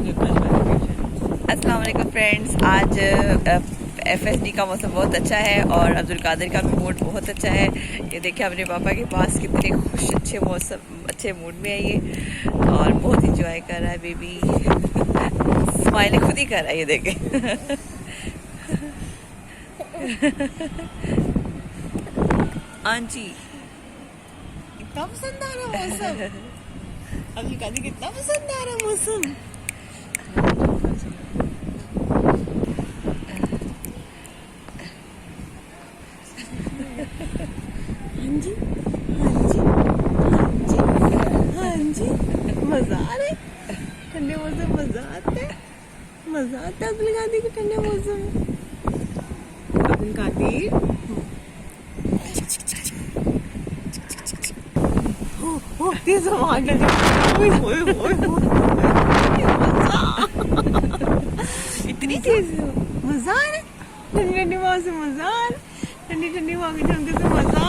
अस्सलाम वालेकुम फ्रेंड्स। आज FSD का मौसम बहुत अच्छा है और अब्दुल कादिर का भी मूड बहुत अच्छा है। ये देखिए अपने पापा के पास कितने खुश अच्छे मूड में है ये और बहुत इंजॉय कर रहा है। बेबी स्माइल खुद ही कर रहा है, ये देखे। आंटी कितना पसंद आ रहा मौसम। अब्दुल कादिर कितना पसंद आ रहा मौसम। हाँ जी हाँ जी हाँ जी मजा आ रहा है ठंडे मौसम। मजा आता है अब्दुल कादिर के ठंडे मौसम में। अब्दुल कादिर तेज आवाज लगी। इतनी तेज मजा आ रहा है। ठंडी ठंडी हवा से मजा आ रहा है। ठंडी ठंडी हवा के झोंके से मजा